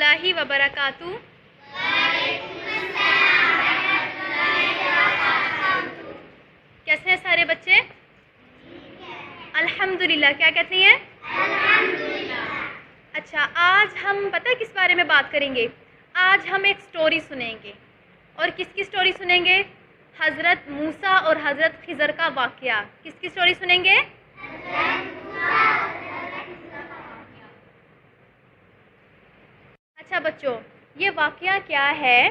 اللہ وبرکاتہ۔ کیسے ہیں سارے بچے؟ الحمدللہ۔ کیا کہتے ہیں؟ اچھا، آج ہم پتہ ہے کس بارے میں بات کریں گے؟ آج ہم ایک سٹوری سنیں گے۔ اور کس کی سٹوری سنیں گے؟ حضرت موسیٰ اور حضرت خضر کا واقعہ۔ کس کی سٹوری سنیں گے؟ اچھا بچوں، یہ واقعہ کیا ہے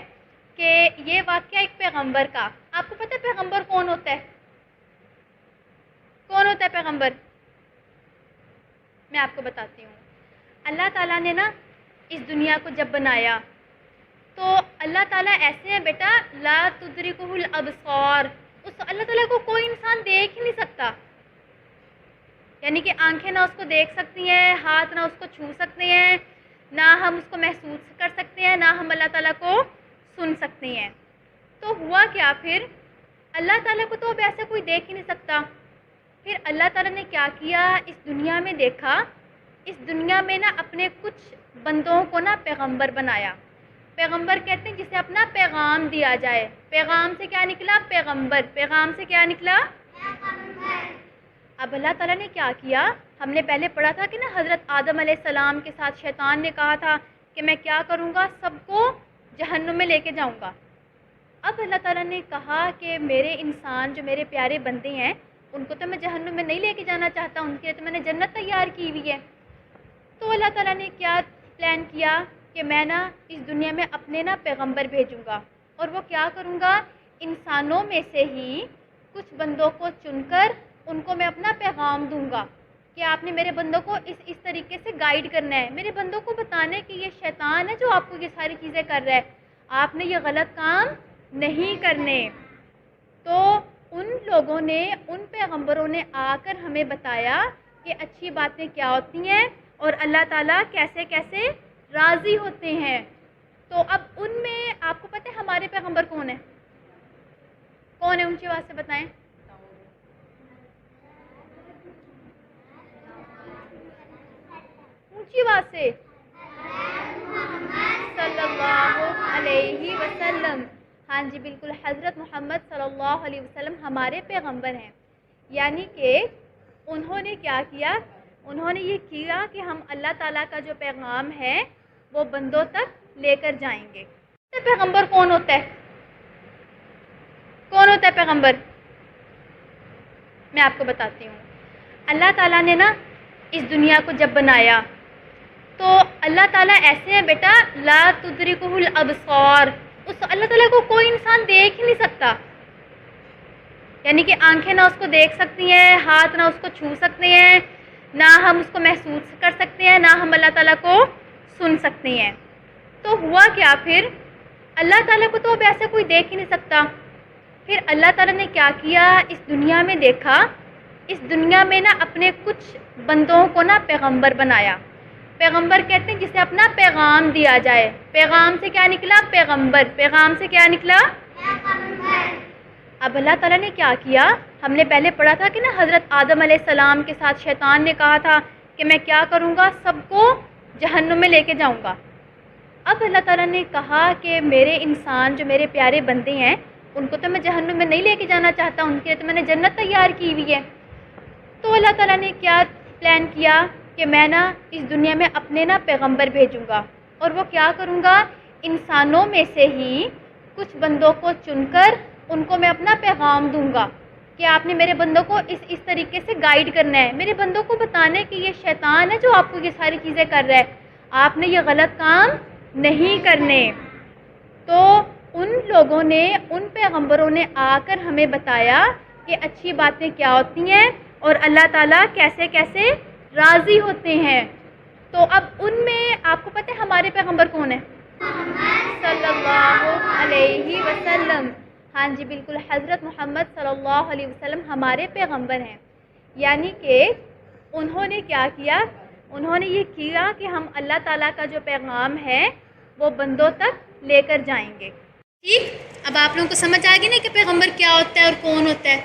کہ یہ واقعہ ایک پیغمبر کا۔ آپ کو پتہ ہے پیغمبر کون ہوتا ہے؟ کون ہوتا ہے پیغمبر؟ میں آپ کو بتاتی ہوں۔ اللہ تعالیٰ نے نا اس دنیا کو جب بنایا تو اللہ تعالیٰ ایسے ہیں بیٹا، لا تدرکہ الابصار، اس اللہ تعالیٰ کو کوئی انسان دیکھ ہی نہیں سکتا، یعنی کہ آنکھیں نہ اس کو دیکھ سکتی ہیں، ہاتھ نہ اس کو چھو سکتے ہیں، نہ ہم اس کو محسوس کر سکتے ہیں، نہ ہم اللہ تعالیٰ کو سن سکتے ہیں۔ تو ہوا کیا پھر؟ اللہ تعالیٰ کو تو اب ایسا کوئی دیکھ ہی نہیں سکتا۔ پھر اللہ تعالیٰ نے کیا کیا؟ اس دنیا میں دیکھا، اس دنیا میں نا اپنے کچھ بندوں کو نا پیغمبر بنایا۔ پیغمبر کہتے ہیں جسے اپنا پیغام دیا جائے۔ پیغام سے کیا نکلا؟ پیغمبر۔ پیغام سے کیا نکلا؟ اب اللہ تعالیٰ نے کیا کیا؟ ہم نے پہلے پڑھا تھا کہ نا حضرت آدم علیہ السلام کے ساتھ شیطان نے کہا تھا کہ میں کیا کروں گا، سب کو جہنم میں لے کے جاؤں گا۔ اب اللہ تعالیٰ نے کہا کہ میرے انسان جو میرے پیارے بندے ہیں ان کو تو میں جہنم میں نہیں لے کے جانا چاہتا، ان کے لیے تو میں نے جنت تیار کی ہوئی ہے۔ تو اللہ تعالیٰ نے کیا پلان کیا کہ میں نا اس دنیا میں اپنے نا پیغمبر بھیجوں گا، اور وہ کیا کروں گا؟ انسانوں میں سے ہی کچھ بندوں کو چن کر ان کو میں اپنا پیغام دوں گا کہ آپ نے میرے بندوں کو اس طریقے سے گائیڈ کرنا ہے، میرے بندوں کو بتانا ہے کہ یہ شیطان ہے جو آپ کو یہ ساری چیزیں کر رہا ہے، آپ نے یہ غلط کام نہیں کرنے۔ تو ان لوگوں نے، ان پیغمبروں نے آ کر ہمیں بتایا کہ اچھی باتیں کیا ہوتی ہیں اور اللہ تعالیٰ کیسے کیسے راضی ہوتے ہیں۔ تو اب ان میں آپ کو پتہ ہے ہمارے پیغمبر کون ہیں؟ کون ہے؟ اونچی آواز سے بتائیں۔ اونچی آواز سے۔ صلی اللہ علیہ وسلم۔ ہاں جی بالکل، حضرت محمد صلی اللہ علیہ وسلم ہمارے پیغمبر ہیں۔ یعنی کہ انہوں نے کیا کیا؟ انہوں نے یہ کیا کہ ہم اللہ تعالیٰ کا جو پیغام ہے وہ بندوں تک لے کر جائیں گے۔ پیغمبر کون ہوتا ہے؟ کون ہوتا ہے پیغمبر؟ میں آپ کو بتاتی ہوں۔ اللہ تعالیٰ نے نا اس دنیا کو جب بنایا تو اللہ تعالیٰ ایسے ہیں بیٹا، لا تدرکہ الابصار، اس اللہ تعالیٰ کو کوئی انسان دیکھ ہی نہیں سکتا، یعنی کہ آنکھیں نہ اس کو دیکھ سکتی ہیں، ہاتھ نہ اس کو چھو سکتے ہیں، نہ ہم اس کو محسوس کر سکتے ہیں، نہ ہم اللہ تعالیٰ کو سن سکتے ہیں۔ تو ہوا کیا پھر؟ اللہ تعالیٰ کو تو اب ایسا کوئی دیکھ ہی نہیں سکتا۔ پھر اللہ تعالیٰ نے کیا کیا؟ اس دنیا میں دیکھا، اس دنیا میں نا اپنے کچھ بندوں کو نا پیغمبر بنایا۔ پیغمبر کہتے ہیں جسے اپنا پیغام دیا جائے۔ پیغام سے کیا نکلا؟ پیغمبر۔ پیغام سے کیا نکلا؟ اب اللہ تعالیٰ نے کیا کیا؟ ہم نے پہلے پڑھا تھا کہ نا حضرت آدم علیہ السلام کے ساتھ شیطان نے کہا تھا کہ میں کیا کروں گا، سب کو جہنم میں لے کے جاؤں گا۔ اب اللہ تعالیٰ نے کہا کہ میرے انسان جو میرے پیارے بندے ہیں ان کو تو میں جہنم میں نہیں لے کے جانا چاہتا، ان کے لیے تو میں نے جنت تیار کی ہوئی ہے۔ تو اللہ تعالیٰ نے کیا پلان کیا کہ میں نا اس دنیا میں اپنے نا پیغمبر بھیجوں گا، اور وہ کیا کروں گا؟ انسانوں میں سے ہی کچھ بندوں کو چن کر ان کو میں اپنا پیغام دوں گا کہ آپ نے میرے بندوں کو اس طریقے سے گائیڈ کرنا ہے، میرے بندوں کو بتانا ہے کہ یہ شیطان ہے جو آپ کو یہ ساری چیزیں کر رہا ہے، آپ نے یہ غلط کام نہیں کرنے۔ تو ان لوگوں نے، ان پیغمبروں نے آ کر ہمیں بتایا کہ اچھی باتیں کیا ہوتی ہیں اور اللہ تعالیٰ کیسے کیسے راضی ہوتے ہیں۔ تو اب ان میں آپ کو پتہ ہے ہمارے پیغمبر کون ہیں؟ صلی اللہ علیہ وسلم۔ ہاں جی بالکل، حضرت محمد صلی اللہ علیہ وسلم ہمارے پیغمبر ہیں۔ یعنی کہ انہوں نے کیا کیا؟ انہوں نے یہ کیا کہ ہم اللہ تعالیٰ کا جو پیغام ہے وہ بندوں تک لے کر جائیں گے۔ ٹھیک، اب آپ لوگوں کو سمجھ آ گئی نا کہ پیغمبر کیا ہوتا ہے اور کون ہوتا ہے؟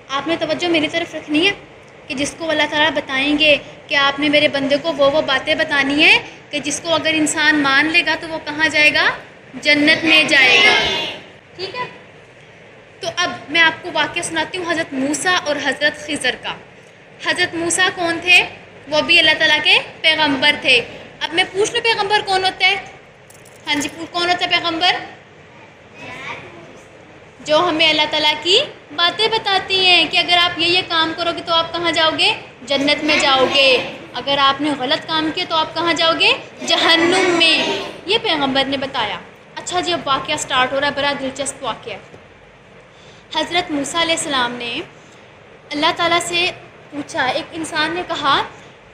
آپ نے توجہ میری طرف رکھنی ہے کہ جس کو اللہ تعالیٰ بتائیں گے کہ آپ نے میرے بندے کو وہ باتیں بتانی ہیں کہ جس کو اگر انسان مان لے گا تو وہ کہاں جائے گا؟ جنت میں جائے گا. ٹھیک ہے. تو اب میں آپ کو واقعہ سناتی ہوں حضرت موسیٰ اور حضرت خضر کا. حضرت موسیٰ کون تھے؟ وہ بھی اللہ تعالیٰ کے پیغمبر تھے. اب میں پوچھ لوں پیغمبر کون ہوتا ہے؟ ہاں جی، کون ہوتا ہے پیغمبر؟ جو ہمیں اللہ تعالیٰ کی باتیں بتاتی ہیں کہ اگر آپ یہ کام کرو گے تو آپ کہاں جاؤ گے؟ جنت میں جاؤ گے. اگر آپ نے غلط کام کیا تو آپ کہاں جاؤ گے؟ جہنم میں. یہ پیغمبر نے بتایا. اچھا جی، اب واقعہ سٹارٹ ہو رہا ہے، بڑا دلچسپ واقعہ. حضرت موسیٰ علیہ السلام نے اللہ تعالیٰ سے پوچھا، ایک انسان نے کہا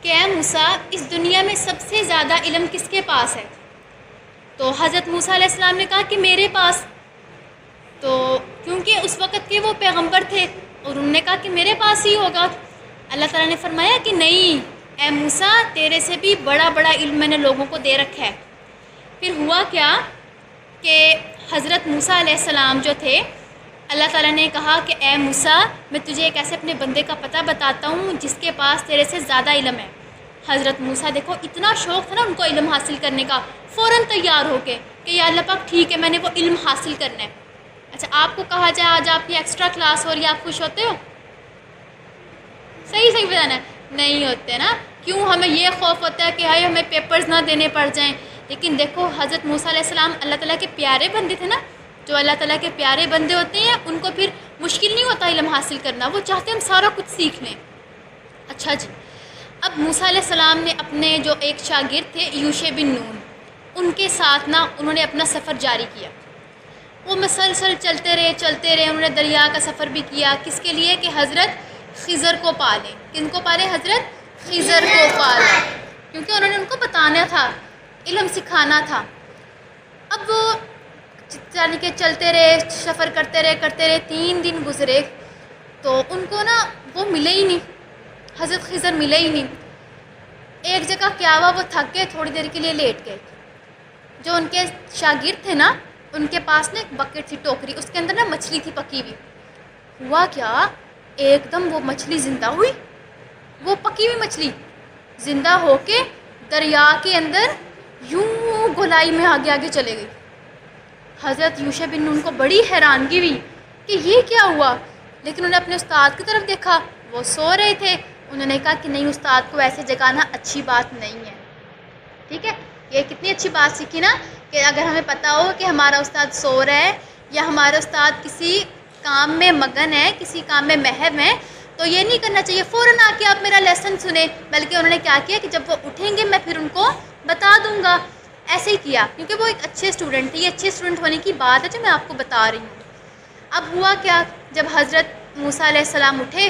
کہ اے موسیٰ، اس دنیا میں سب سے زیادہ علم کس کے پاس ہے؟ تو حضرت موسیٰ علیہ السلام نے کہا کہ میرے پاس. تو کیونکہ اس وقت کے وہ پیغمبر تھے اور انہوں نے کہا کہ میرے پاس ہی ہوگا. اللہ تعالیٰ نے فرمایا کہ نہیں اے موسیٰ، تیرے سے بھی بڑا بڑا علم میں نے لوگوں کو دے رکھا ہے. پھر ہوا کیا کہ حضرت موسیٰ علیہ السلام جو تھے، اللہ تعالیٰ نے کہا کہ اے موسیٰ، میں تجھے ایک ایسے اپنے بندے کا پتہ بتاتا ہوں جس کے پاس تیرے سے زیادہ علم ہے. حضرت موسیٰ دیکھو اتنا شوق تھا نا ان کو علم حاصل کرنے کا، فوراً تیار ہو کے کہ یا اللہ پاک ٹھیک ہے، میں نے وہ علم حاصل کرنا ہے. اچھا، آپ کو کہا جائے آج آپ کی ایکسٹرا کلاس ہو رہی ہے، آپ خوش ہوتے ہو؟ صحیح بتانا ہے، نہیں ہوتے نا. کیوں؟ ہمیں یہ خوف ہوتا ہے کہ ہائے ہمیں پیپرز نہ دینے پڑ جائیں. لیکن دیکھو حضرت موسیٰ علیہ السلام اللہ تعالیٰ کے پیارے بندے تھے نا. جو اللہ تعالیٰ کے پیارے بندے ہوتے ہیں ان کو پھر مشکل نہیں ہوتا علم حاصل کرنا، وہ چاہتے ہیں ہم سارا کچھ سیکھ لیں. اچھا جی، اب موسیٰ علیہ السلام نے اپنے جو ایک شاگرد تھے یوشع بن نون، ان کے ساتھ نا انہوں نے اپنا سفر جاری کیا. وہ مسلسل چلتے رہے. انہوں نے دریا کا سفر بھی کیا. کس کے لیے؟ کہ حضرت خضر کو پالیں. کن کو پالیں؟ حضرت خضر کو پالیں، کیونکہ انہوں نے ان کو بتانا تھا، علم سکھانا تھا. اب وہ یعنی کہ چلتے رہے، سفر کرتے رہے. 3 دن گزرے تو ان کو نا وہ ملے ہی نہیں، حضرت خضر ملے ہی نہیں. ایک جگہ کیا ہوا، وہ تھک گئے، تھوڑی دیر کے لیے لیٹ گئے. جو ان کے شاگرد تھے نا، ان کے پاس نا ایک بکٹ تھی، ٹوکری، اس کے اندر نا مچھلی تھی پکی ہوئی. ہوا کیا، ایک دم وہ مچھلی زندہ ہوئی. وہ پکی ہوئی مچھلی زندہ ہو کے دریا کے اندر یوں گولائی میں آگے چلے گئی. حضرت یوشع بن نون کو بڑی حیرانگی ہوئی کہ یہ کیا ہوا. لیکن انہوں نے اپنے استاد کی طرف دیکھا، وہ سو رہے تھے. انہوں نے کہا کہ نہیں، استاد کو ایسے جگانا اچھی بات نہیں ہے. ٹھیک ہے، یہ کتنی اچھی بات سیکھی نا کہ اگر ہمیں پتہ ہو کہ ہمارا استاد سو رہا ہے یا ہمارا استاد کسی کام میں مگن ہے، کسی کام میں محو ہے، تو یہ نہیں کرنا چاہیے فوراً آ کے آپ میرا لیسن سنیں. بلکہ انہوں نے کیا کیا کہ جب وہ اٹھیں گے میں پھر ان کو بتا دوں گا. ایسے ہی کیا، کیونکہ وہ ایک اچھے اسٹوڈنٹ تھے. یہ اچھے اسٹوڈنٹ ہونے کی بات ہے جو میں آپ کو بتا رہی ہوں. اب ہوا کیا، جب حضرت موسیٰ علیہ السلام اٹھے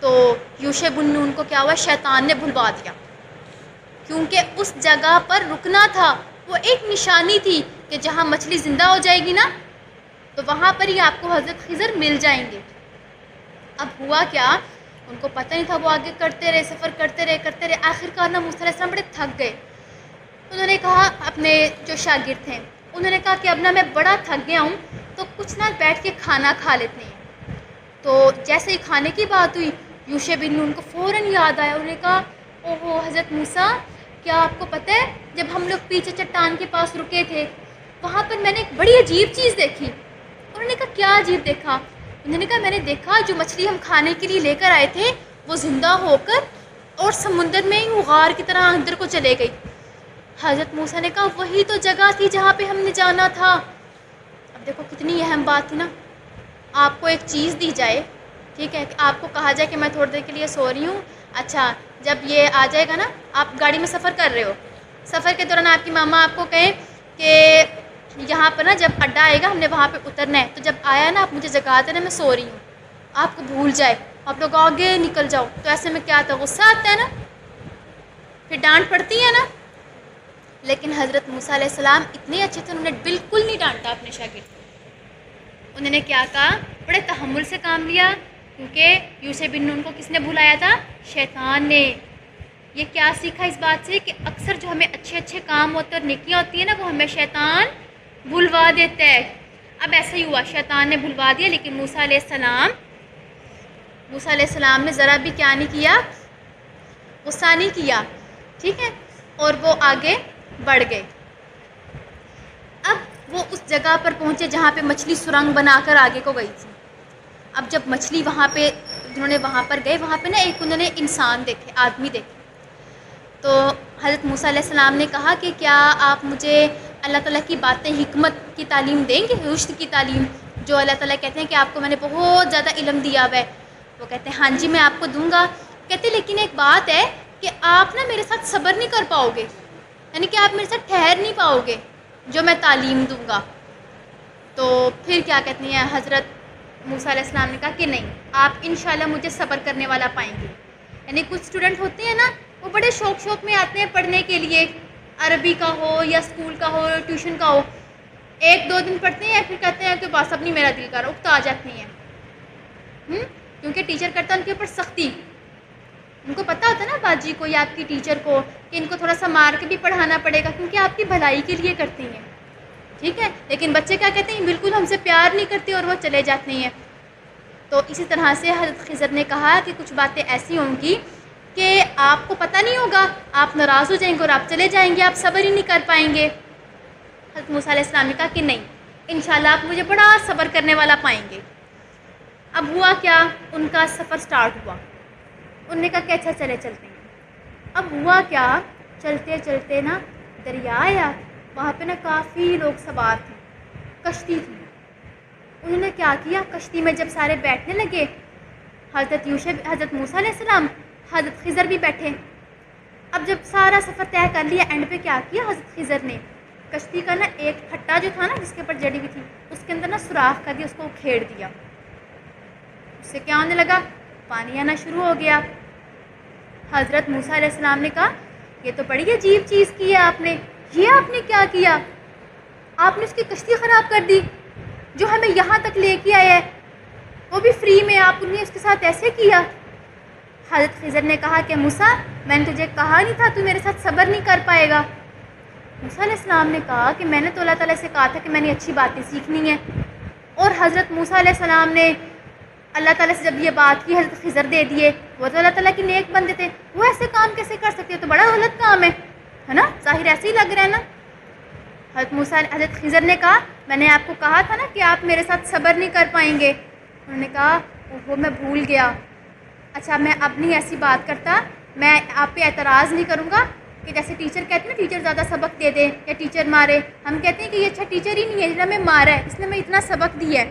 تو یوشع بن نون کو کیا ہوا، شیطان نے بھلوا دیا. کیونکہ اس جگہ پر رکنا تھا، وہ ایک نشانی تھی کہ جہاں مچھلی زندہ ہو جائے گی نا تو وہاں پر ہی آپ کو حضرت خضر مل جائیں گے. اب ہوا کیا، ان کو پتہ نہیں تھا. وہ آگے کرتے رہے، سفر کرتے رہے. آخر کار نا موسیٰ علیہ السلام بڑے تھک گئے. انہوں نے کہا، اپنے جو شاگرد تھے انہوں نے کہا کہ اب نا میں بڑا تھک گیا ہوں تو کچھ نہ بیٹھ کے کھانا کھا لیتے ہیں. تو جیسے ہی کھانے کی بات ہوئی یوشع بن نون کو فوراً یاد آیا. انہوں نے کہا اوہو حضرت موسیٰ، کیا آپ کو پتہ ہے جب ہم لوگ پیچھے چٹان کے پاس رکے تھے وہاں پر میں نے ایک بڑی عجیب چیز دیکھی. انہوں نے کہا کیا عجیب دیکھا؟ انہوں نے کہا میں نے دیکھا جو مچھلی ہم کھانے کے لیے لے کر آئے تھے وہ زندہ ہو کر اور سمندر میں ہی غار کی طرح اندر کو چلے گئی. حضرت موسیٰ نے کہا وہی تو جگہ تھی جہاں پہ ہم نے جانا تھا. اب دیکھو کتنی اہم بات تھی نا. آپ کو ایک چیز دی جائے، ٹھیک ہے، آپ کو کہا جائے کہ میں تھوڑی دیر کے لیے سو رہی ہوں. اچھا، جب یہ آ جائے گا نا، آپ گاڑی میں سفر کر رہے ہو، سفر کے دوران آپ کی ماما آپ کو کہیں کہ یہاں پر نا جب اڈا آئے گا ہم نے وہاں پہ اترنا ہے، تو جب آیا نا آپ مجھے جگا دینا میں سو رہی ہوں. آپ کو بھول جائے، آپ لوگ آگے نکل جاؤ، تو ایسے میں کیا آتا ہے؟ غصہ آتا ہے نا، پھر ڈانٹ پڑتی ہے نا. لیکن حضرت موسیٰ علیہ السلام اتنے اچھے تھے، انہوں نے بالکل نہیں ڈانٹا اپنے شاگرد کو. انہوں نے کیا کہا؟ بڑے تحمل سے کام لیا. کیونکہ یوشع بن نون کو کس نے بھلایا تھا؟ شیطان نے. یہ کیا سیکھا اس بات سے کہ اکثر جو ہمیں اچھے اچھے کام ہوتے ہیں اور نیکیاں ہوتی ہیں نا وہ ہمیں شیطان بھلوا دیتا ہے. اب ایسا ہی ہوا، شیطان نے بھلوا دیا. لیکن موسیٰ علیہ السلام نے ذرا بھی کیا نہیں کیا، غصہ نہیں کیا. ٹھیک ہے، اور وہ آگے بڑھ گئے۔ اب وہ اس جگہ پر پہنچے جہاں پہ مچھلی سرنگ بنا کر آگے کو گئی تھی۔ اب جب مچھلی وہاں پہ جنہوں نے وہاں پر گئے، وہاں پہ نا ایک انہوں نے انسان دیکھے، آدمی دیکھے۔ تو حضرت موسیٰ علیہ السلام نے کہا کہ کیا آپ مجھے اللہ تعالیٰ کی باتیں، حکمت کی تعلیم دیں گے، رشد کی تعلیم، جو اللہ تعالیٰ کہتے ہیں کہ آپ کو میں نے بہت زیادہ علم دیا ہوا ہے۔ وہ کہتے ہیں ہاں جی میں آپ کو دوں گا۔ کہتے لیکن ایک بات ہے کہ آپ نا میرے ساتھ صبر نہیں کر پاؤ گے، یعنی کہ آپ میرے ساتھ ٹھہر نہیں پاؤ گے جو میں تعلیم دوں گا۔ تو پھر کیا کہتی ہیں حضرت موسیٰ علیہ السلام نے کہا کہ نہیں، آپ انشاءاللہ مجھے صبر کرنے والا پائیں گے۔ یعنی کچھ اسٹوڈنٹ ہوتے ہیں نا، وہ بڑے شوق میں آتے ہیں پڑھنے کے لیے، عربی کا ہو یا اسکول کا ہو، ٹیوشن کا ہو، ایک دو دن پڑھتے ہیں پھر کہتے ہیں کہ بس اب نہیں میرا دل کر رہا، اکتا آ جاتی ہیں، کیونکہ ٹیچر کرتا ہے ان کے اوپر سختی۔ ان کو پتہ ہوتا ہے نا باجی کو یا آپ کی ٹیچر کو کہ ان کو تھوڑا سا مار کے بھی پڑھانا پڑے گا، کیونکہ آپ کی بھلائی کے لیے کرتی ہیں، ٹھیک ہے۔ لیکن بچے کیا کہتے ہیں، بالکل ہم سے پیار نہیں کرتے اور وہ چلے جاتے ہیں۔ تو اسی طرح سے حضرت خضر نے کہا کہ کچھ باتیں ایسی ہوں گی کہ آپ کو پتہ نہیں ہوگا، آپ ناراض ہو جائیں گے اور آپ چلے جائیں گے، آپ صبر ہی نہیں کر پائیں گے۔ حضرت موسیٰ علیہ السلام نے کہا کہ نہیں، انشاءاللہ آپ مجھے بڑا صبر کرنے والا پائیں گے۔ اب ہوا کیا، ان کا سفر سٹارٹ ہوا۔ انہوں نے کہا کہ اچھا چلے چلتے ہیں۔ اب ہوا کیا، چلتے چلتے نا دریا آیا، وہاں پہ نا کافی لوگ سوار تھے، کشتی تھی۔ انہوں نے کیا کیا، کشتی میں جب سارے بیٹھنے لگے، حضرت موسیٰ علیہ السلام، حضرت خضر بھی بیٹھے۔ اب جب سارا سفر طے کر لیا، اینڈ پہ کیا کیا حضرت خضر نے، کشتی کا نا ایک پھٹا جو تھا نا جس کے اوپر جڑی ہوئی تھی، اس کے اندر نا سوراخ کر دیا، اس کو کھیڑ دیا۔ اس سے کیا ہونے لگا، پانی آنا شروع ہو گیا۔ حضرت موسیٰ علیہ السلام نے کہا یہ تو بڑی عجیب چیز کی ہے آپ نے، یہ آپ نے کیا کیا، آپ نے اس کی کشتی خراب کر دی جو ہمیں یہاں تک لے کے آیا ہے، وہ بھی فری میں، آپ نے اس کے ساتھ ایسے کیا۔ حضرت خضر نے کہا کہ موسیٰ میں نے تجھے کہا نہیں تھا تو میرے ساتھ صبر نہیں کر پائے گا۔ موسیٰ علیہ السلام نے کہا کہ میں نے تو اللہ تعالیٰ سے کہا تھا کہ میں نے اچھی باتیں سیکھنی ہیں، اور حضرت موسیٰ علیہ السلام نے اللہ تعالیٰ سے جب یہ بات کی، حضرت خضر دے دیے، وہ تو اللہ تعالیٰ کی نیک بندے تھے، وہ ایسے کام کیسے کر سکتے، تو بڑا غلط کام ہے نا، ظاہر ایسے ہی لگ رہا ہے نا۔ حضرت خضر نے کہا میں نے آپ کو کہا تھا نا کہ آپ میرے ساتھ صبر نہیں کر پائیں گے۔ انہوں نے کہا وہ میں بھول گیا، اچھا میں اب نہیں ایسی بات کرتا، میں آپ پہ اعتراض نہیں کروں گا کہ جیسے ٹیچر کہتے ہیں نا ٹیچر زیادہ سبق دے دے یا ٹیچر مارے، ہم کہتے ہیں کہ یہ اچھا ٹیچر ہی نہیں ہے جس نے ہمیں مارا ہے، اس نے ہمیں اتنا سبق دیا ہے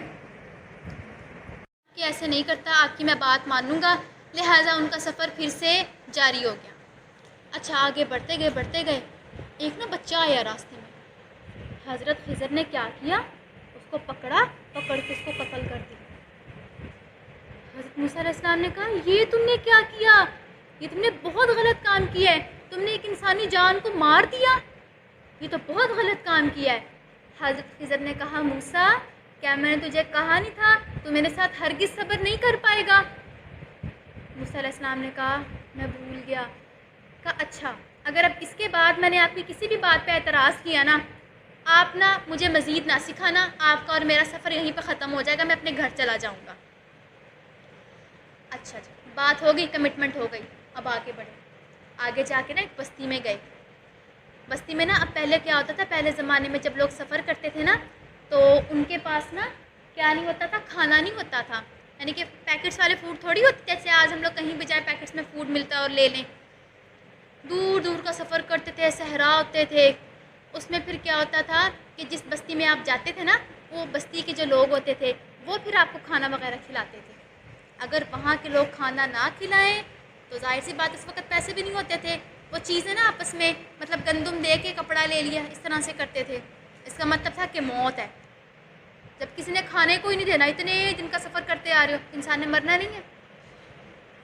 کہ ایسے نہیں کرتا، آپ کی میں بات مانوں گا۔ لہٰذا ان کا سفر پھر سے جاری ہو گیا۔ اچھا آگے بڑھتے گئے، ایک نا بچہ آیا راستے میں، حضرت خضر نے کیا کیا، اس کو پکڑ کے اس کو قتل کر دیا۔ حضرت موسیٰ علیہ السلام نے کہا یہ تم نے کیا کیا، یہ تم نے بہت غلط کام کیا ہے، تم نے ایک انسانی جان کو مار دیا، یہ تو بہت غلط کام کیا ہے۔ حضرت خضر نے کہا موسیٰ کیا میں نے تجھے کہا نہیں تھا تو میرے ساتھ ہرگز صبر نہیں کر پائے گا۔ موسیٰ علیہ السلام نے کہا میں بھول گیا۔ کہا اچھا اگر اب اس کے بعد میں نے آپ کی کسی بھی بات پہ اعتراض کیا نا، آپ نا مجھے مزید نہ سکھانا، آپ کا اور میرا سفر یہیں پہ ختم ہو جائے گا، میں اپنے گھر چلا جاؤں گا۔ اچھا جی بات ہو گئی، کمٹمنٹ ہو گئی۔ اب آگے بڑھے، آگے جا کے نا ایک بستی میں گئے۔ بستی میں نا اب پہلے کیا ہوتا تھا، پہلے زمانے میں جب لوگ سفر کرتے تھے نا تو ان کے پاس نا کیا نہیں ہوتا تھا، کھانا نہیں ہوتا تھا، یعنی کہ پیکٹس والے فوڈ تھوڑی ہوتے، جیسے آج ہم لوگ کہیں بھی جائیں پیکٹس میں فوڈ ملتا ہے اور لے لیں۔ دور دور کا سفر کرتے تھے، صحرا ہوتے تھے، اس میں پھر کیا ہوتا تھا کہ جس بستی میں آپ جاتے تھے نا، وہ بستی کے جو لوگ ہوتے تھے وہ پھر آپ کو کھانا وغیرہ کھلاتے تھے۔ اگر وہاں کے لوگ کھانا نہ کھلائیں تو ظاہر سی بات اس وقت پیسے بھی نہیں ہوتے تھے، وہ چیزیں نا آپس میں مطلب گندم دے کے کپڑا لے لیا، اس طرح سے کرتے تھے۔ اس کا مطلب تھا کہ موت ہے، جب کسی نے کھانے کو ہی نہیں دینا، اتنے دن کا سفر کرتے آ رہے ہو، انسان نے مرنا نہیں ہے۔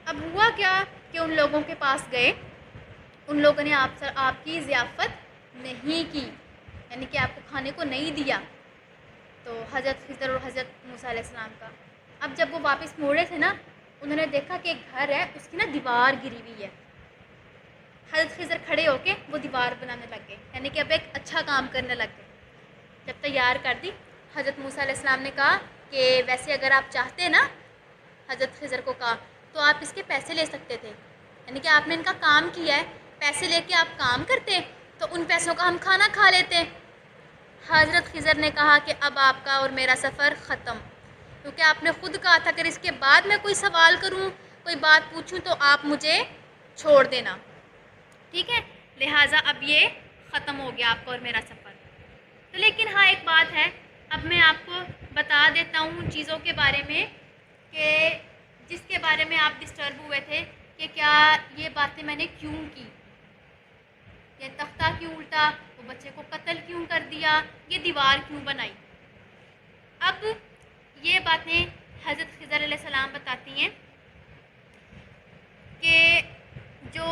اب ہوا کیا کہ ان لوگوں کے پاس گئے، ان لوگوں نے آپ کی ضیافت نہیں کی، یعنی کہ آپ کو کھانے کو نہیں دیا۔ تو حضرت خضر اور حضرت موسیٰ علیہ السلام کا اب جب وہ واپس موڑے تھے نا، انہوں نے دیکھا کہ ایک گھر ہے، اس کی نا دیوار گری ہوئی ہے۔ حضرت خضر کھڑے ہو کے وہ دیوار بنانے لگ گئے، یعنی کہ اب ایک اچھا کام کرنے لگ گئے۔ جب تیار کر دی، حضرت موسیٰ علیہ السلام نے کہا کہ ویسے اگر آپ چاہتے نا، حضرت خضر کو کہا تو آپ اس کے پیسے لے سکتے تھے، یعنی کہ آپ نے ان کا کام کیا ہے، پیسے لے کے آپ کام کرتے تو ان پیسوں کا ہم کھانا کھا لیتے۔ حضرت خضر نے کہا کہ اب آپ کا اور میرا سفر ختم، کیونکہ آپ نے خود کہا تھا اگر اس کے بعد میں کوئی سوال کروں، کوئی بات پوچھوں تو آپ مجھے چھوڑ دینا، ٹھیک ہے، لہٰذا اب یہ ختم ہو گیا آپ کا اور میرا سفر۔ تو لیکن ہاں ایک بات ہے، اب میں آپ کو بتا دیتا ہوں چیزوں کے بارے میں کہ جس کے بارے میں آپ ڈسٹرب ہوئے تھے کہ کیا یہ باتیں میں نے کیوں کی، یہ تختہ کیوں الٹا، وہ بچے کو قتل کیوں کر دیا، یہ دیوار کیوں بنائی۔ اب یہ باتیں حضرت خضر علیہ السلام بتاتی ہیں کہ جو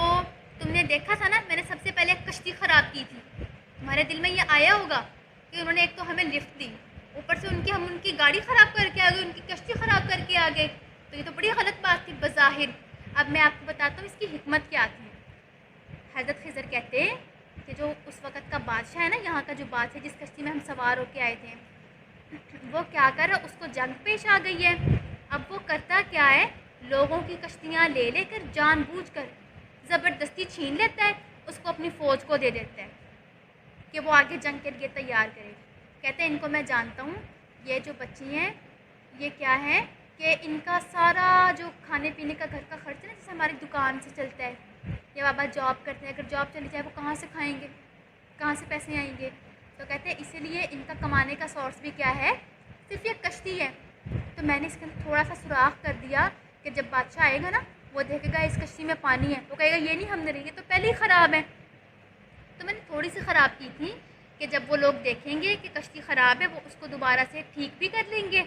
تم نے دیکھا تھا نا، میں نے سب سے پہلے کشتی خراب کی تھی، تمہارے دل میں یہ آیا ہوگا کہ انہوں نے ایک تو ہمیں لفٹ دی، اوپر سے ہم ان کی گاڑی خراب کر کے آ گئے، ان کی کشتی خراب کر کے آ گئے، تو یہ تو بڑی غلط بات تھی بظاہر۔ اب میں آپ کو بتاتا ہوں اس کی حکمت کیا تھی۔ حضرت خضر کہتے ہیں کہ جو اس وقت کا بادشاہ ہے نا، یہاں کا جو بادشاہ جس کشتی میں ہم سوار ہو کے آئے تھے، وہ کیا کر رہا، اس کو جنگ پیش آ گئی ہے۔ اب وہ کرتا کیا ہے، لوگوں کی کشتیاں لے لے کر جان بوجھ کر زبردستی چھین لیتا ہے، اس کو اپنی فوج کو دے دیتا ہے کہ وہ آگے جنگ کے لیے تیار کرے۔ کہتے ہیں ان کو میں جانتا ہوں، یہ جو بچی ہیں یہ کیا ہے کہ ان کا سارا جو کھانے پینے کا گھر کا خرچ ہے نا، جیسے ہماری دکان سے چلتا ہے، یہ بابا جاب کرتے ہیں، اگر جاب چلی جائے وہ کہاں سے کھائیں گے، کہاں سے پیسے آئیں گے، تو کہتے ہیں اسی لیے ان کا کمانے کا سورس بھی کیا ہے، صرف یہ کشتی ہے۔ تو میں نے اس کے اندر تھوڑا سا سوراخ کر دیا کہ جب بادشاہ آئے گا نا، وہ دیکھے گا اس کشتی میں پانی ہے، وہ کہے گا یہ نہیں ہم نے لی، یہ تو پہلے ہی خراب ہے۔ تو میں نے تھوڑی سی خراب کی تھی کہ جب وہ لوگ دیکھیں گے کہ کشتی خراب ہے، وہ اس کو دوبارہ سے ٹھیک بھی کر لیں گے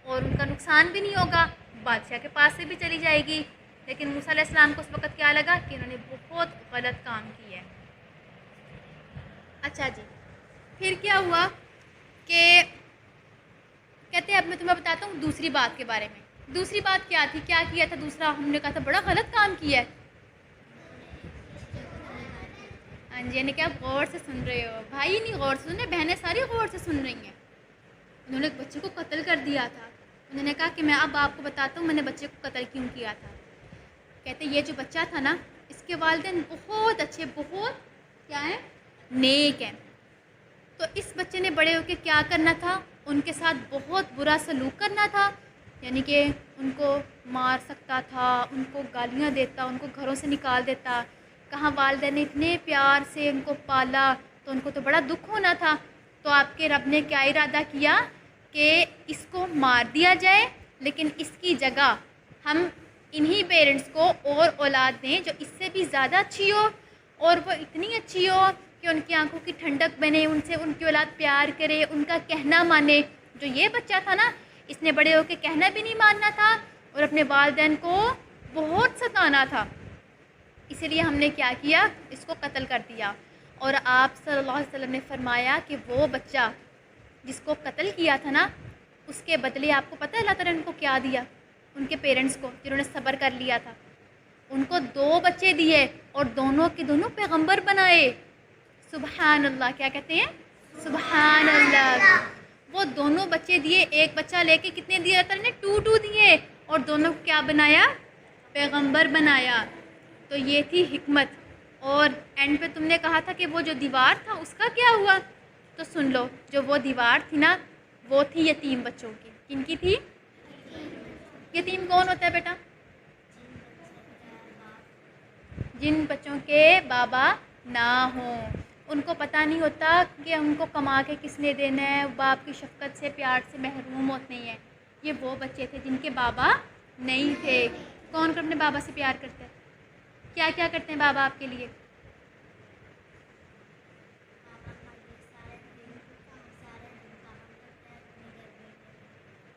اور ان کا نقصان بھی نہیں ہوگا، بادشاہ کے پاس سے بھی چلی جائے گی۔ لیکن موسیٰ علیہ السلام کو اس وقت کیا لگا کہ انہوں نے بہت غلط کام کیا ہے۔ اچھا جی، پھر کیا ہوا کہ کہتے ہیں اب میں تمہیں بتاتا ہوں دوسری بات کے بارے میں۔ دوسری بات کیا تھی، کیا کیا تھا دوسرا، ہم نے کہا تھا بڑا غلط کام کیا ہے۔ ہاں جی، یعنی کہ آپ غور سے سن رہے ہو، بھائی نہیں غور سے سن رہے، بہنیں ساری غور سے سن رہی ہیں۔ انہوں نے ایک بچے کو قتل کر دیا تھا، انہوں نے کہا کہ میں اب آپ کو بتاتا ہوں میں نے بچے کو قتل کیوں کیا تھا۔ کہتے یہ جو بچہ تھا نا، اس کے والدین بہت اچھے، بہت کیا ہیں، نیک ہیں، تو اس بچے نے بڑے ہو کے کیا کرنا تھا، ان کے ساتھ بہت برا سلوک کرنا تھا، یعنی کہ ان کو مار سکتا تھا، ان کو گالیاں دیتا، ان کو گھروں سے نکال دیتا۔ کہاں والدین نے اتنے پیار سے ان کو پالا، تو ان کو تو بڑا دکھ ہونا تھا۔ تو آپ کے رب نے کیا ارادہ کیا کہ اس کو مار دیا جائے، لیکن اس کی جگہ ہم انہی پیرنٹس کو اور اولاد دیں جو اس سے بھی زیادہ اچھی ہو، اور وہ اتنی اچھی ہو کہ ان کی آنکھوں کی ٹھنڈک بنے، ان سے ان کی اولاد پیار کرے، ان کا کہنا مانے۔ جو یہ بچہ تھا نا، اس نے بڑے ہو کے کہنا بھی نہیں ماننا تھا اور اپنے والدین کو بہت ستانا تھا، اسی لیے ہم نے کیا کیا، اس کو قتل کر دیا۔ اور آپ صلی اللہ علیہ وسلم نے فرمایا کہ وہ بچہ جس کو قتل کیا تھا نا، اس کے بدلے آپ کو پتہ ہے اللہ تعالیٰ نے ان کو کیا دیا، ان کے پیرنٹس کو جنہوں نے صبر کر لیا تھا، ان کو 2 بچے دیے اور دونوں کے دونوں پیغمبر بنائے۔ سبحان اللہ، کیا کہتے ہیں، سبحان اللہ۔ وہ دونوں بچے دیے، ایک بچہ لے کے کتنے دیے اللہ تعالیٰ نے، 2 دیے، اور دونوں کو کیا بنایا، پیغمبر بنایا۔ تو یہ تھی حکمت۔ اور اینڈ پہ تم نے کہا تھا کہ وہ جو دیوار تھا اس کا کیا ہوا، تو سن لو، جو وہ دیوار تھی نا، وہ تھی یتیم بچوں کی۔ کن کی تھی، یتیم کون ہوتا ہے بیٹا، جن بچوں کے بابا نہ ہوں، ان کو پتہ نہیں ہوتا کہ ان کو کما کے کس نے دینا ہے، باپ کی شفقت سے پیار سے محروم ہوتے ہیں۔ یہ وہ بچے تھے جن کے بابا نہیں تھے۔ کون کون اپنے بابا سے پیار کرتا ہے، کیا کیا کرتے ہیں بابا آپ کے لیے،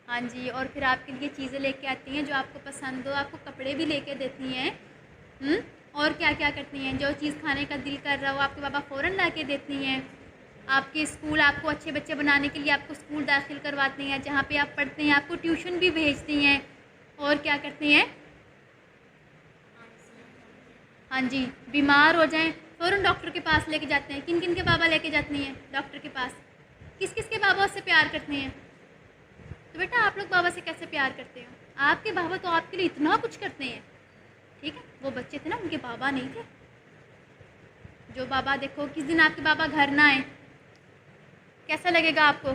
ہاں جی، اور پھر آپ کے لیے چیزیں لے کے آتی ہیں جو آپ کو پسند ہو، آپ کو کپڑے بھی لے کے دیتی ہیں، اور کیا کیا کرتی ہیں، جو چیز کھانے کا دل کر رہا ہو آپ کے بابا فوراً لا کے دیتی ہیں۔ آپ کے اسکول، آپ کو اچھے بچے بنانے کے لیے آپ کو اسکول داخل کرواتی ہیں، جہاں پہ آپ پڑھتے ہیں، آپ کو ٹیوشن بھی بھیجتی ہیں، اور کیا کرتی ہیں، ہاں جی، بیمار ہو جائیں فوراً ڈاکٹر کے پاس لے کے جاتے ہیں۔ کن کن کے بابا لے کے جاتی ہیں ڈاکٹر کے پاس، کس کس کے بابا سے پیار کرتے ہیں، تو بیٹا آپ لوگ بابا سے کیسے پیار کرتے ہو، آپ کے بابا تو آپ کے لیے اتنا کچھ کرتے ہیں، ٹھیک ہے، وہ بچے تھے نا ان کے بابا نہیں تھے، جو بابا دیکھو کس دن آپ کے بابا گھر نہ آئیں، کیسا لگے گا آپ کو؟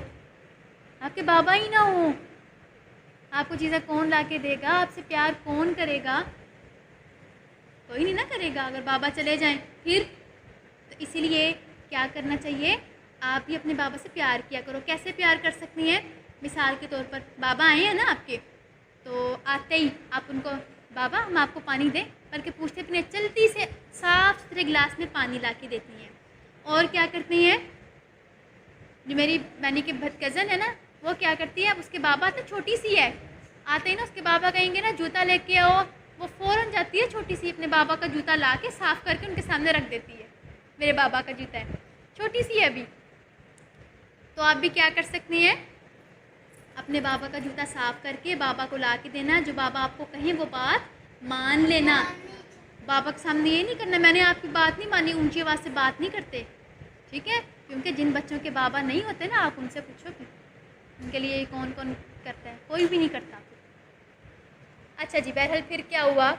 آپ کے بابا ہی نہ ہوں، آپ کو چیزیں کون لا کے دے گا؟ آپ سے پیار کون کرے گا؟ کوئی نہیں نہ کرے گا اگر بابا چلے جائیں پھر۔ تو اسی لیے کیا کرنا چاہیے، آپ بھی اپنے بابا سے پیار کیا کرو۔ کیسے پیار کر سکتی ہیں؟ مثال کے طور پر بابا آئے ہیں نا آپ کے، تو آتے ہی آپ ان کو بابا ہم آپ کو پانی دیں کر کے پوچھتے اپنے چلتی سے صاف ستھرے گلاس میں پانی لا کے دیتی ہیں۔ اور کیا کرتی ہیں، جو میری بہنی کے کزن ہے نا، وہ کیا کرتی ہے، اب اس کے بابا تو چھوٹی سی ہے، آتے ہی نا اس کے بابا کہیں گے نا جوتا لے کے آؤ، وہ فوراً جاتی ہے چھوٹی سی اپنے بابا کا جوتا لا کے صاف کر کے ان کے سامنے رکھ دیتی ہے۔ میرے بابا کا جوتا ہے، چھوٹی سی ہے ابھی۔ تو آپ بھی کیا کر سکتی ہیں، اپنے بابا کا جوتا صاف کر کے بابا کو لا کے دینا، جو بابا آپ کو کہیں وہ بات مان لینا۔ بابا کے سامنے یہ نہیں کرنا میں نے آپ کی بات نہیں مانی، اونچی آواز سے بات نہیں کرتے، ٹھیک ہے؟ کیونکہ جن بچوں کے بابا نہیں ہوتے نا، آپ ان سے پوچھو کہ ان کے لیے کون کون کرتا ہے، کوئی بھی نہیں کرتا۔ اچھا جی، بہرحال پھر کیا ہوا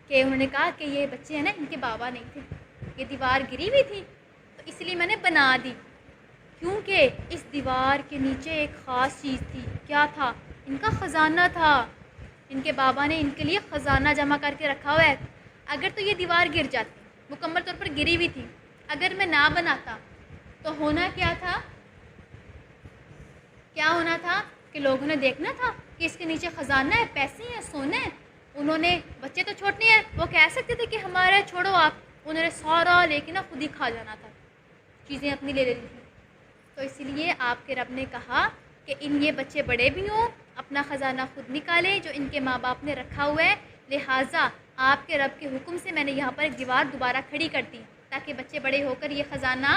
کہ انہوں نے کہا کہ یہ بچے ہیں نا، ان کے بابا نہیں تھے، یہ دیوار گری ہوئی تھی تو اس لیے میں نے بنا دی، کیونکہ اس دیوار کے نیچے ایک خاص چیز تھی۔ کیا تھا؟ ان کا خزانہ تھا، ان کے بابا نے ان کے لیے خزانہ جمع کر کے رکھا ہوا ہے۔ اگر تو یہ دیوار گر جاتی، مکمل طور پر گری ہوئی تھی، اگر میں نہ بناتا تو ہونا کیا تھا، کیا ہونا تھا کہ لوگوں نے دیکھنا تھا کہ اس کے نیچے خزانہ ہے، پیسے ہیں، سونے ہیں۔ انہوں نے، بچے تو چھوٹے ہیں، وہ کہہ سکتے تھے کہ ہمارے چھوڑو آپ، انہوں نے سارا لے کے نا خود ہی کھا جانا تھا، چیزیں اپنی لے لینی تھیں۔ تو اسی لیے آپ کے رب نے کہا کہ یہ بچے بڑے بھی ہوں، اپنا خزانہ خود نکالیں جو ان کے ماں باپ نے رکھا ہوا ہے، لہٰذا آپ کے رب کے حکم سے میں نے یہاں پر ایک دیوار دوبارہ کھڑی کر دی تاکہ بچے بڑے ہو کر یہ خزانہ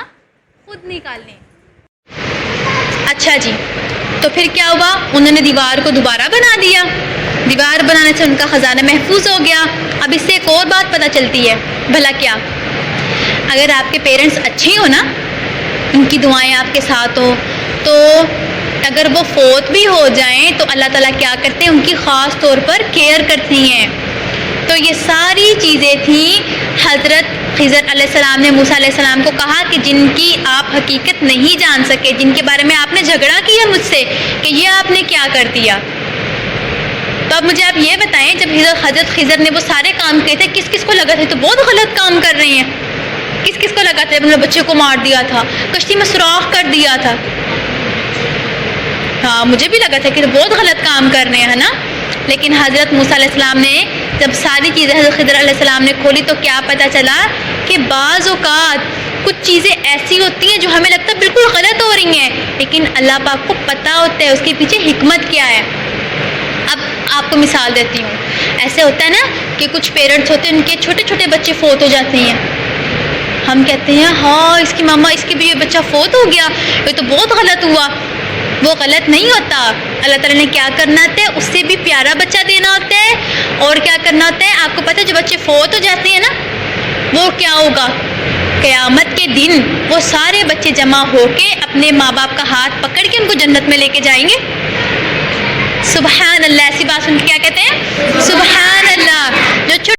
خود نکال لیں۔ اچھا جی، تو پھر کیا ہوا، انہوں نے دیوار کو دوبارہ بنا دیا، دیوار بنانے سے ان کا خزانہ محفوظ ہو گیا۔ اب اس سے ایک اور بات پتہ چلتی ہے، بھلا کیا، اگر آپ کے پیرنٹس اچھے ہو نا، ان کی دعائیں آپ کے ساتھ ہوں، تو اگر وہ فوت بھی ہو جائیں تو اللہ تعالیٰ کیا کرتے ہیں، ان کی خاص طور پر کیئر کرتی ہیں۔ تو یہ ساری چیزیں تھیں، حضرت خضر علیہ السلام نے موسیٰ علیہ السلام کو کہا کہ جن کی آپ حقیقت نہیں جان سکے، جن کے بارے میں آپ نے جھگڑا کیا مجھ سے کہ یہ آپ نے کیا کر دیا۔ تو اب مجھے آپ یہ بتائیں، جب حضرت خضر نے وہ سارے کام کیے تھے، کس کس کو لگا تھا تو بہت غلط کام کر رہے ہیں؟ کس کس کو لگا تھا؟ اپنے بچے کو مار دیا تھا، کشتی میں سوراخ کر دیا تھا۔ ہاں، مجھے بھی لگا تھا کہ بہت غلط کام کر رہے ہیں نا، لیکن حضرت موسیٰ علیہ السلام نے جب ساری چیزیں حضرت خضر علیہ السلام نے کھولی تو کیا پتہ چلا کہ بعض اوقات کچھ چیزیں ایسی ہوتی ہیں جو ہمیں لگتا ہے بالکل غلط ہو رہی ہیں، لیکن اللہ پاک کو پتہ ہوتا ہے اس کے پیچھے حکمت کیا ہے۔ اب آپ کو مثال دیتی ہوں، ایسے ہوتا ہے نا کہ کچھ پیرنٹس ہوتے ہیں، ان کے چھوٹے چھوٹے بچے فوت ہو جاتے ہیں، ہم کہتے ہیں ہاں اس کی ماما، اس کے بھی یہ بچہ فوت ہو گیا، یہ تو بہت غلط ہوا۔ وہ غلط نہیں ہوتا، اللہ تعالیٰ نے کیا کرنا ہوتا ہے، اس سے بھی پیارا بچہ دینا ہوتا ہے۔ اور کیا کرنا ہوتا ہے، آپ کو پتہ ہے جو بچے فوت ہو جاتے ہیں نا، وہ کیا ہوگا، قیامت کے دن وہ سارے بچے جمع ہو کے اپنے ماں باپ کا ہاتھ پکڑ کے ان کو جنت میں لے کے جائیں گے۔ سبحان اللہ، ایسی بات سن کے کیا کہتے ہیں، سبحان اللہ۔ جو